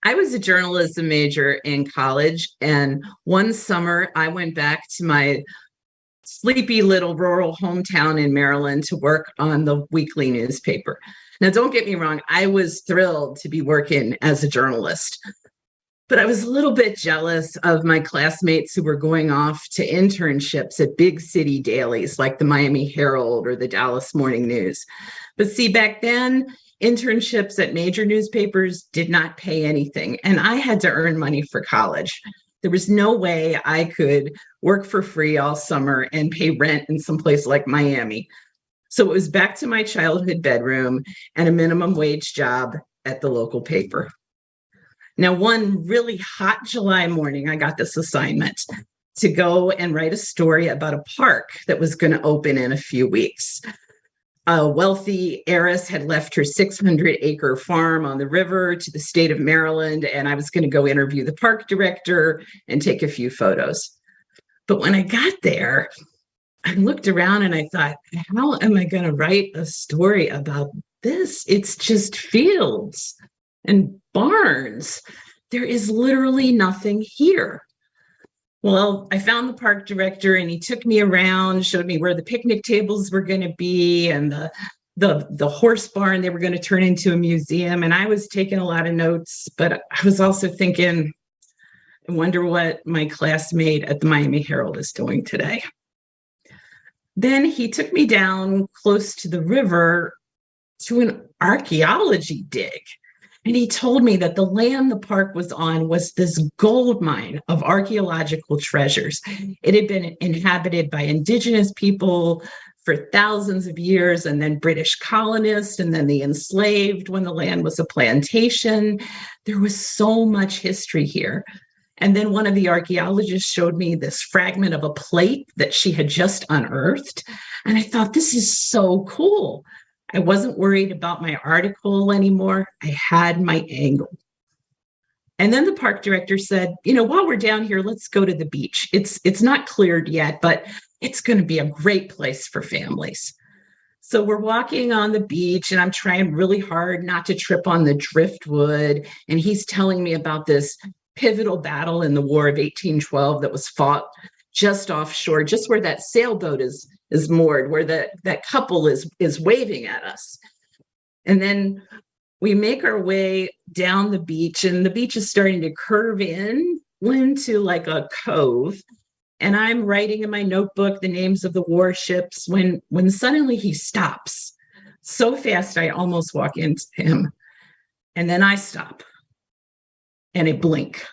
I was a journalism major in college, and one summer I went back to my sleepy little rural hometown in Maryland to work on the weekly newspaper. Now, don't get me wrong, I was thrilled to be working as a journalist, but I was a little bit jealous of my classmates who were going off to internships at big city dailies like the Miami Herald or the Dallas Morning News. But see, back then, internships at major newspapers did not pay anything, and I had to earn money for college. There was no way I could work for free all summer and pay rent in some place like Miami. So it was back to my childhood bedroom and a minimum wage job at the local paper. Now, one really hot July morning, I got this assignment to go and write a story about a park that was going to open in a few weeks. A wealthy heiress had left her 600-acre farm on the river to the state of Maryland, and I was going to go interview the park director and take a few photos. But when I got there, I looked around and I thought, how am I going to write a story about this? It's just fields and barns. There is literally nothing here. Well, I found the park director and he took me around, showed me where the picnic tables were going to be and the horse barn they were going to turn into a museum. And I was taking a lot of notes, but I was also thinking, I wonder what my classmate at the Miami Herald is doing today. Then he took me down close to the river to an archaeology dig. And he told me that the land the park was on was this gold mine of archaeological treasures. It had been inhabited by indigenous people for thousands of years, and then British colonists, and then the enslaved when the land was a plantation. There was so much history here. And then one of the archaeologists showed me this fragment of a plate that she had just unearthed. And I thought, this is so cool. I wasn't worried about my article anymore. I had my angle. And then the park director said, while we're down here, let's go to the beach. It's not cleared yet, but it's going to be a great place for families. So we're walking on the beach and I'm trying really hard not to trip on the driftwood. And he's telling me about this pivotal battle in the War of 1812 that was fought just offshore, just where that sailboat is moored, where that couple is waving at us. And then we make our way down the beach, and the beach is starting to curve in into like a cove. And I'm writing in my notebook the names of the warships when suddenly he stops so fast I almost walk into him. And then I stop and I blink,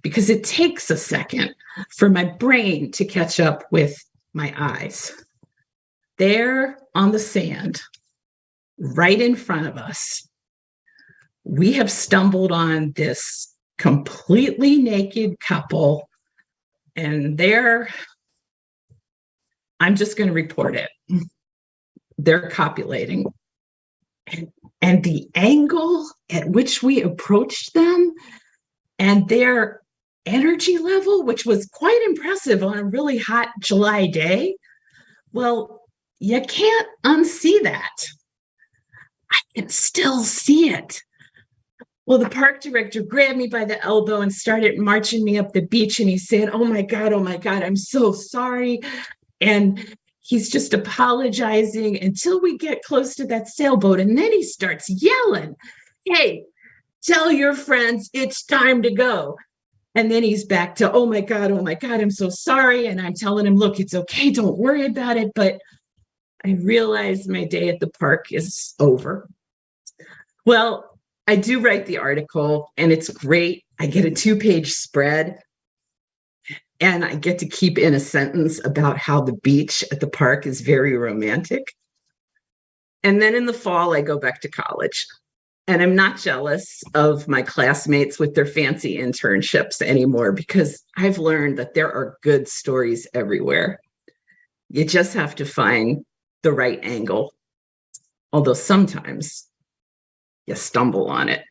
because it takes a second for my brain to catch up with my eyes. There on the sand, right in front of us, we have stumbled on this completely naked couple, and I'm just going to report it. They're copulating. And the angle at which we approached them and their energy level, which was quite impressive on a really hot July day, well, you can't unsee that. I can still see it. Well, the park director grabbed me by the elbow and started marching me up the beach. And he said, oh my God, I'm so sorry. And he's just apologizing until we get close to that sailboat. And then he starts yelling, hey, tell your friends it's time to go. And then he's back to, oh my God, I'm so sorry. And I'm telling him, look, it's okay. Don't worry about it. But I realize my day at the park is over. Well, I do write the article and it's great. I get a 2-page spread and I get to keep in a sentence about how the beach at the park is very romantic. And then in the fall, I go back to college. And I'm not jealous of my classmates with their fancy internships anymore, because I've learned that there are good stories everywhere. You just have to find the right angle, although sometimes you stumble on it.